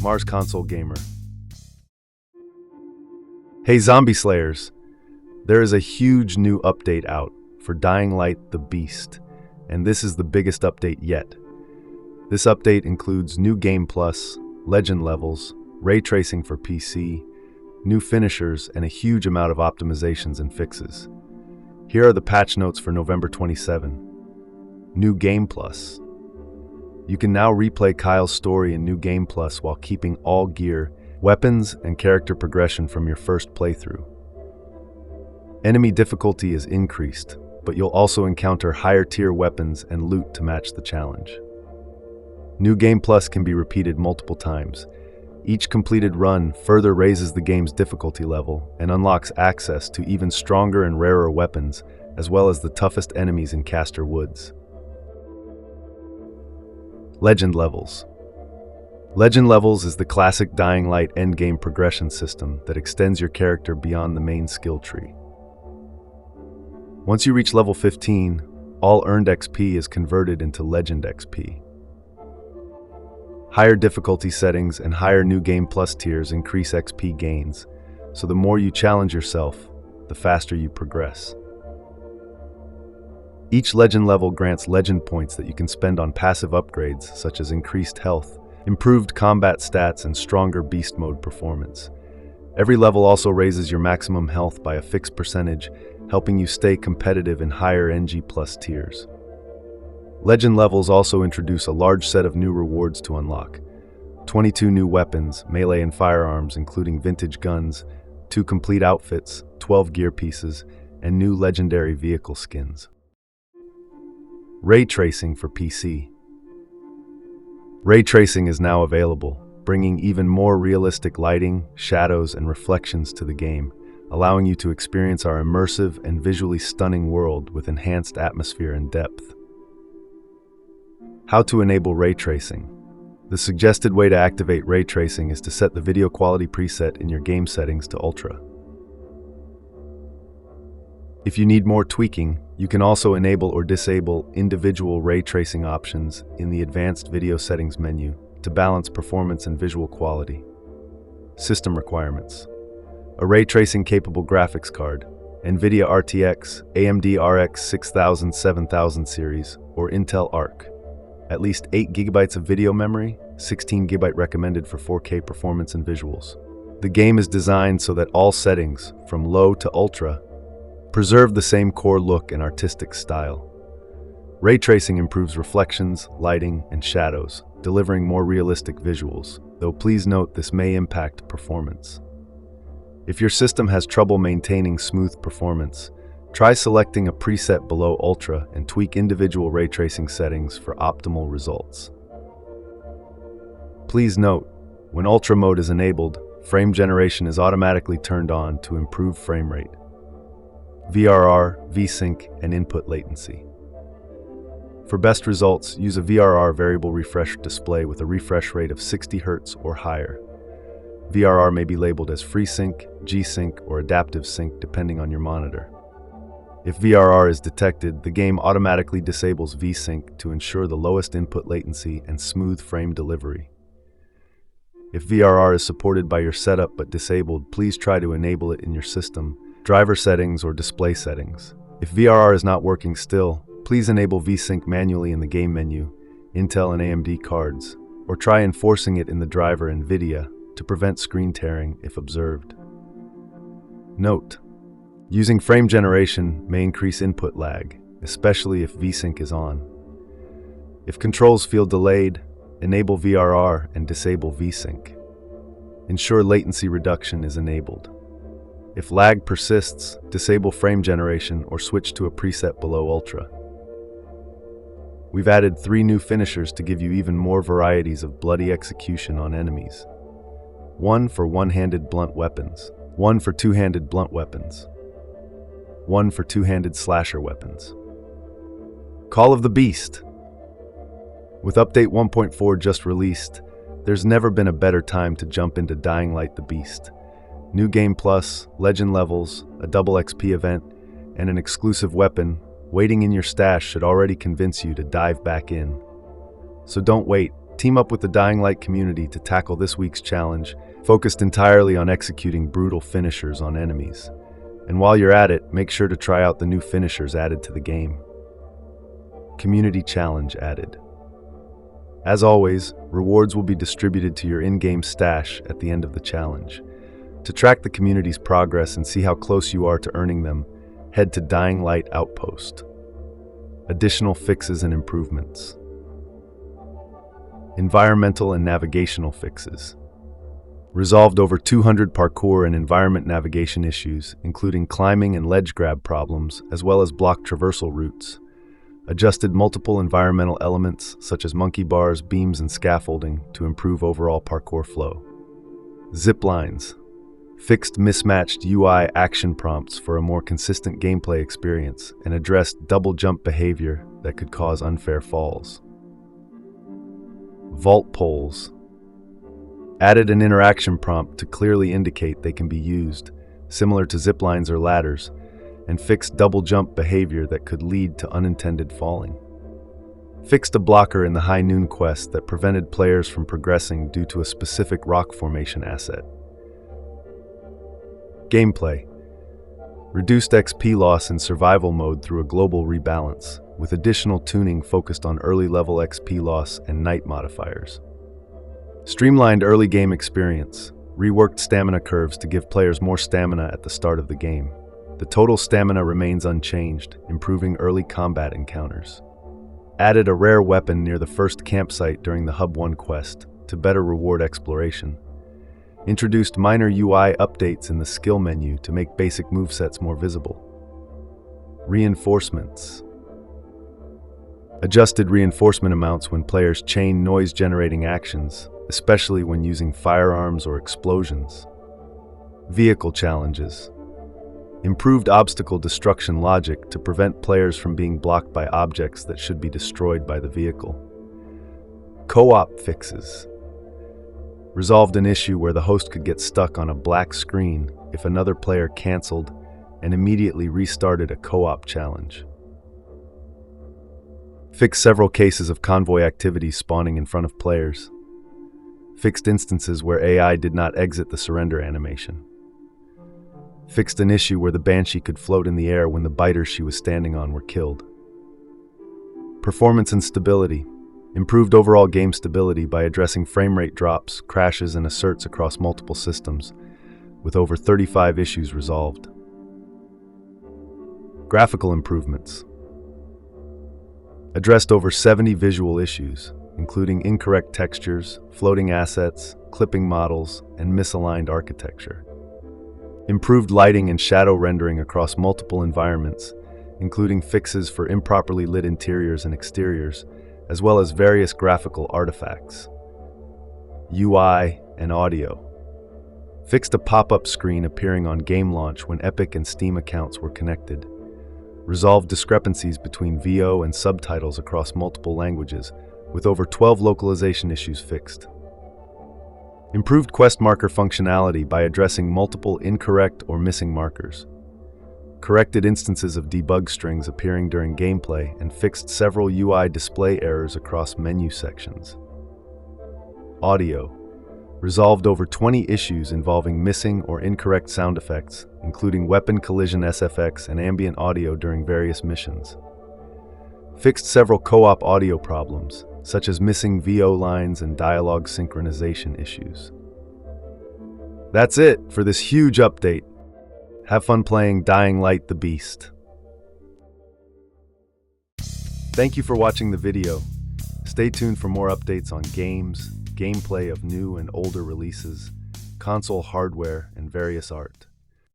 marsconsolegamer. Hey Zombie Slayers! There is a huge new update out for Dying Light the Beast, and this is the biggest update yet. This update includes new Game Plus, Legend levels, ray tracing for PC, new finishers, and a huge amount of optimizations and fixes. Here are the patch notes for November 27. New Game Plus. You can now replay Kyle's story in New Game Plus while keeping all gear, weapons, and character progression from your first playthrough. Enemy difficulty is increased, but you'll also encounter higher tier weapons and loot to match the challenge. New Game Plus can be repeated multiple times. Each completed run further raises the game's difficulty level and unlocks access to even stronger and rarer weapons, as well as the toughest enemies in Castor Woods. Legend levels. Legend levels is the classic Dying Light endgame progression system that extends your character beyond the main skill tree. Once you reach level 15, all earned XP is converted into Legend XP. Higher difficulty settings and higher New Game Plus tiers increase XP gains, so the more you challenge yourself, the faster you progress. Each Legend level grants Legend points that you can spend on passive upgrades such as increased health, improved combat stats, and stronger beast mode performance. Every level also raises your maximum health by a fixed percentage, helping you stay competitive in higher NG Plus tiers. Legend levels also introduce a large set of new rewards to unlock. 22 new weapons, melee and firearms, including vintage guns, 2 complete outfits, 12 gear pieces, and new legendary vehicle skins. Ray tracing for PC. Ray tracing is now available, bringing even more realistic lighting, shadows, and reflections to the game, allowing you to experience our immersive and visually stunning world with enhanced atmosphere and depth. How to enable ray tracing. The suggested way to activate ray tracing is to set the video quality preset in your game settings to Ultra. If you need more tweaking, you can also enable or disable individual ray tracing options in the Advanced Video Settings menu to balance performance and visual quality. System requirements. A ray tracing capable graphics card, NVIDIA RTX, AMD RX 6000-7000 series, or Intel Arc. At least 8 GB of video memory, 16 GB recommended for 4K performance and visuals. The game is designed so that all settings, from low to ultra, preserve the same core look and artistic style. Ray tracing improves reflections, lighting, and shadows, delivering more realistic visuals, though please note this may impact performance. If your system has trouble maintaining smooth performance, try selecting a preset below Ultra and tweak individual ray tracing settings for optimal results. Please note, when Ultra mode is enabled, frame generation is automatically turned on to improve frame rate, VRR, VSync, and input latency. For best results, use a VRR variable refresh display with a refresh rate of 60 Hz or higher. VRR may be labeled as FreeSync, G-Sync, or Adaptive Sync depending on your monitor. If VRR is detected, the game automatically disables VSync to ensure the lowest input latency and smooth frame delivery. If VRR is supported by your setup but disabled, please try to enable it in your system, driver settings, or display settings. If VRR is not working still, please enable VSync manually in the game menu, Intel and AMD cards, or try enforcing it in the driver NVIDIA to prevent screen tearing if observed. Note: using frame generation may increase input lag, especially if VSync is on. If controls feel delayed, enable VRR and disable VSync. Ensure latency reduction is enabled. If lag persists, disable frame generation or switch to a preset below Ultra. We've added 3 new finishers to give you even more varieties of bloody execution on enemies. 1 for one-handed blunt weapons, 1 for two-handed blunt weapons, 1 for two-handed slasher weapons. Call of the Beast. With Update 1.4 just released, there's never been a better time to jump into Dying Light the Beast. New Game Plus, Legend levels, a double XP event, and an exclusive weapon waiting in your stash should already convince you to dive back in. So don't wait, Team up with the Dying Light community to tackle this week's challenge, focused entirely on executing brutal finishers on enemies. And while you're at it, make sure to try out the new finishers added to the game. Community Challenge added. As always, rewards will be distributed to your in-game stash at the end of the challenge. To track the community's progress and see how close you are to earning them, head to Dying Light Outpost. Additional fixes and improvements. Environmental and navigational fixes. Resolved over 200 parkour and environment navigation issues, including climbing and ledge grab problems, as well as block traversal routes. Adjusted multiple environmental elements, such as monkey bars, beams, and scaffolding, to improve overall parkour flow. Zip lines. Fixed mismatched UI action prompts for a more consistent gameplay experience, and addressed double jump behavior that could cause unfair falls. Vault poles. Added an interaction prompt to clearly indicate they can be used, similar to zip lines or ladders, and fixed double jump behavior that could lead to unintended falling. Fixed a blocker in the High Noon quest that prevented players from progressing due to a specific rock formation asset. Gameplay. Reduced XP loss in survival mode through a global rebalance, with additional tuning focused on early level XP loss and night modifiers. Streamlined early game experience. Reworked stamina curves to give players more stamina at the start of the game. The total stamina remains unchanged, improving early combat encounters. Added a rare weapon near the first campsite during the Hub 1 quest to better reward exploration. Introduced minor UI updates in the skill menu to make basic movesets more visible. Reinforcements. Adjusted reinforcement amounts when players chain noise-generating actions, especially when using firearms or explosions. Vehicle challenges. Improved obstacle destruction logic to prevent players from being blocked by objects that should be destroyed by the vehicle. Co-op fixes. Resolved an issue where the host could get stuck on a black screen if another player canceled and immediately restarted a co-op challenge. Fixed several cases of convoy activity spawning in front of players. Fixed instances where AI did not exit the surrender animation. Fixed an issue where the Banshee could float in the air when the biters she was standing on were killed. Performance and stability. Improved overall game stability by addressing frame rate drops, crashes, and asserts across multiple systems, with over 35 issues resolved. Graphical improvements. Addressed over 70 visual issues, including incorrect textures, floating assets, clipping models, and misaligned architecture. Improved lighting and shadow rendering across multiple environments, including fixes for improperly lit interiors and exteriors, as well as various graphical artifacts. UI and audio. Fixed a pop-up screen appearing on game launch when Epic and Steam accounts were connected. Resolved discrepancies between VO and subtitles across multiple languages, with over 12 localization issues fixed. Improved quest marker functionality by addressing multiple incorrect or missing markers. Corrected instances of debug strings appearing during gameplay and fixed several UI display errors across menu sections. Audio. Resolved over 20 issues involving missing or incorrect sound effects, including weapon collision SFX and ambient audio during various missions. Fixed several co-op audio problems, such as missing VO lines and dialogue synchronization issues. That's it for this huge update. Have fun playing Dying Light the Beast. Thank you for watching the video. Stay tuned for more updates on games, gameplay of new and older releases, console hardware, and various art.